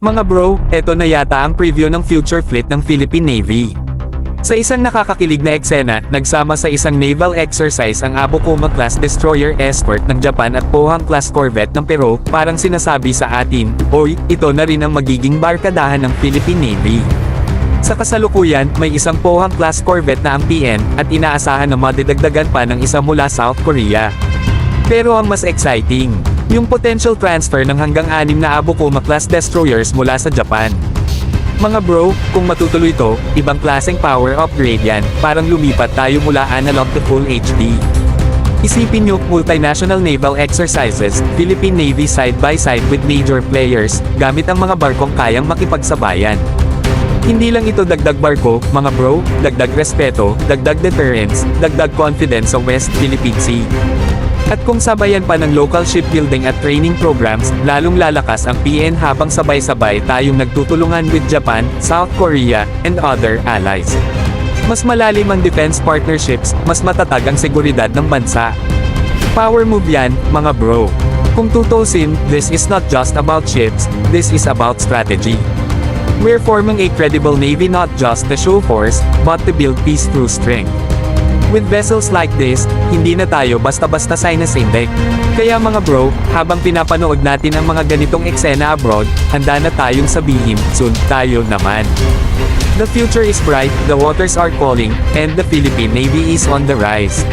Mga bro, eto na yata ang preview ng future fleet ng Philippine Navy. Sa isang nakakakilig na eksena, nagsama sa isang naval exercise ang Abukuma-class destroyer escort ng Japan at Pohang-class corvette ng Peru, parang sinasabi sa atin, "Oy, ito na rin ang magiging barkadahan ng Philippine Navy." Sa kasalukuyan, may isang Pohang-class corvette na ang PN, at inaasahan na madidagdagan pa ng isa mula South Korea. Pero ang mas exciting, yung potential transfer ng hanggang 6 na Abukuma-class destroyers mula sa Japan. Mga bro, kung matutuloy to, ibang klaseng power upgrade yan, parang lumipat tayo mula analog to full HD. Isipin nyo, multinational naval exercises, Philippine Navy side by side with major players, gamit ang mga barkong kayang makipagsabayan. Hindi lang ito dagdag barko, mga bro, dagdag respeto, dagdag deterrence, dagdag confidence sa West Philippine Sea. At kung sabayan pa ng local shipbuilding at training programs, lalong lalakas ang PN habang sabay-sabay tayong nagtutulungan with Japan, South Korea, and other allies. Mas malalim ang defense partnerships, mas matatag ang seguridad ng bansa. Power move yan, mga bro. Kung tutusin, this is not just about ships, this is about strategy. We're forming a credible navy not just to show force, but to build peace through strength. With vessels like this, hindi na tayo basta-basta sinasindek. Kaya mga bro, habang pinapanood natin ang mga ganitong eksena abroad, handa na tayong sabihin, soon, tayo naman. The future is bright, the waters are calling, and the Philippine Navy is on the rise.